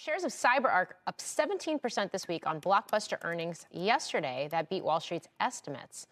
Shares of CyberArk up 17% this week on blockbuster earnings yesterday that beat Wall Street's estimates.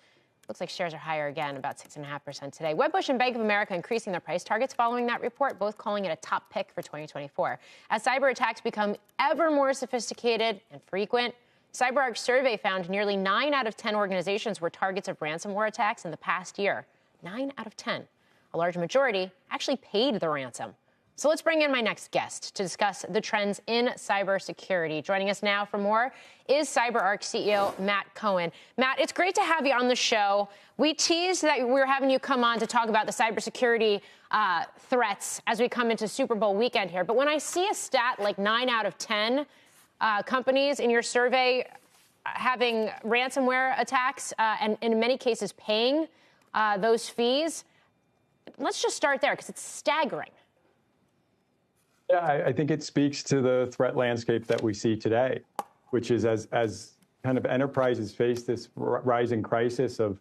Looks like shares are higher again, about 6.5% today. Wedbush and Bank of America increasing their price targets following that report, both calling it a top pick for 2024. As cyber attacks become ever more sophisticated and frequent, CyberArk's survey found nearly 9 out of 10 organizations were targets of ransomware attacks in the past year. 9 out of 10. A large majority actually paid the ransom. So let's bring in my next guest to discuss the trends in cybersecurity. Joining us now for more is CyberArk CEO Matt Cohen. Matt, it's great to have you on the show. We teased that we were having you come on to talk about the cybersecurity threats as we come into Super Bowl weekend here. But when I see a stat like 9 out of 10 companies in your survey having ransomware attacks and in many cases paying those fees, let's just start there because it's staggering. Yeah, I think it speaks to the threat landscape that we see today, which is as kind of enterprises face this rising crisis of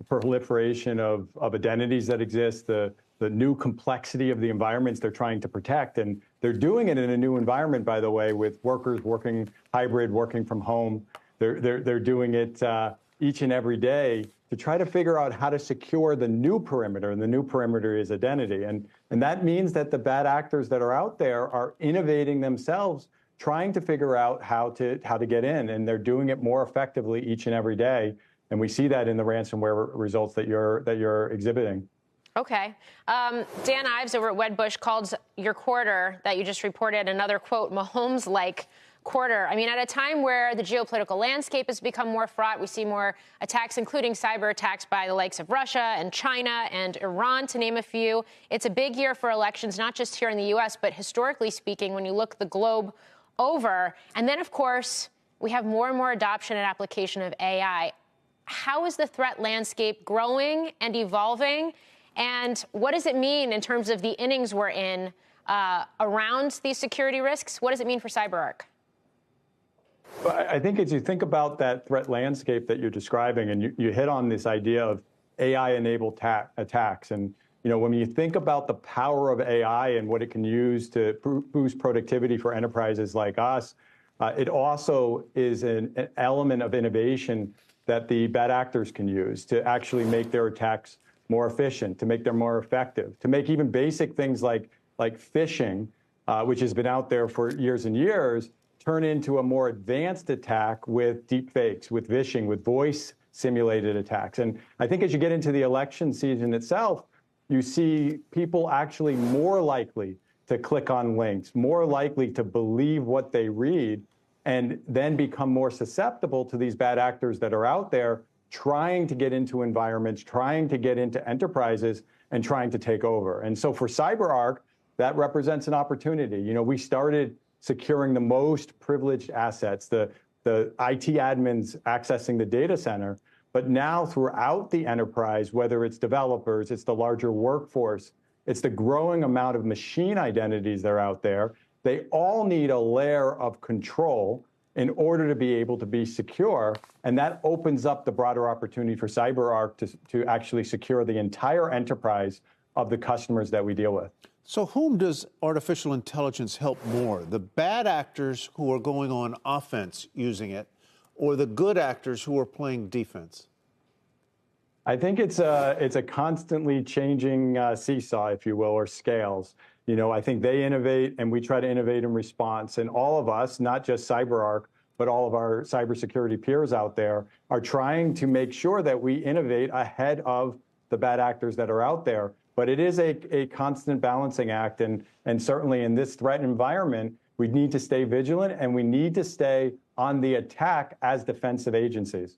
proliferation of identities that exist, the new complexity of the environments they're trying to protect. And they're doing it in a new environment, by the way, with workers working hybrid, working from home. They're doing it each and every day to try to figure out how to secure the new perimeter, and the new perimeter is identity. And that means that the bad actors that are out there are innovating themselves, trying to figure out how to get in, and they're doing it more effectively each and every day. And we see that in the ransomware results that you're exhibiting. Okay. Dan Ives over at Wedbush called your quarter that you just reported another, quote, Mahomes-like quarter. I mean, at a time where the geopolitical landscape has become more fraught, we see more attacks, including cyber attacks by the likes of Russia and China and Iran, to name a few. It's a big year for elections, not just here in the U.S., but historically speaking, when you look the globe over. And then, of course, we have more and more adoption and application of AI. How is the threat landscape growing and evolving? And what does it mean in terms of the innings we're in around these security risks? What does it mean for CyberArk? I think as you think about that threat landscape that you're describing, and you hit on this idea of AI-enabled attacks, and when you think about the power of AI and what it can use to boost productivity for enterprises like us, it also is an element of innovation that the bad actors can use to actually make their attacks more efficient, to make them more effective, to make even basic things like phishing, which has been out there for years and years, turn into a more advanced attack with deep fakes, with phishing, with voice simulated attacks. And I think as you get into the election season itself, you see people actually more likely to click on links, more likely to believe what they read, and then become more susceptible to these bad actors that are out there trying to get into environments, trying to get into enterprises, and trying to take over. And so for CyberArk, that represents an opportunity. We started securing the most privileged assets, the IT admins accessing the data center. But now throughout the enterprise, whether it's developers, it's the larger workforce, it's the growing amount of machine identities that are out there, they all need a layer of control in order to be able to be secure. And that opens up the broader opportunity for CyberArk to actually secure the entire enterprise of the customers that we deal with. So whom does artificial intelligence help more? The bad actors who are going on offense using it, or the good actors who are playing defense? I think it's a constantly changing seesaw, if you will, or scales. I think they innovate and we try to innovate in response. And all of us, not just CyberArk, but all of our cybersecurity peers out there, are trying to make sure that we innovate ahead of the bad actors that are out there. But it is a constant balancing act. And certainly in this threat environment, we need to stay vigilant and we need to stay on the attack as defensive agencies.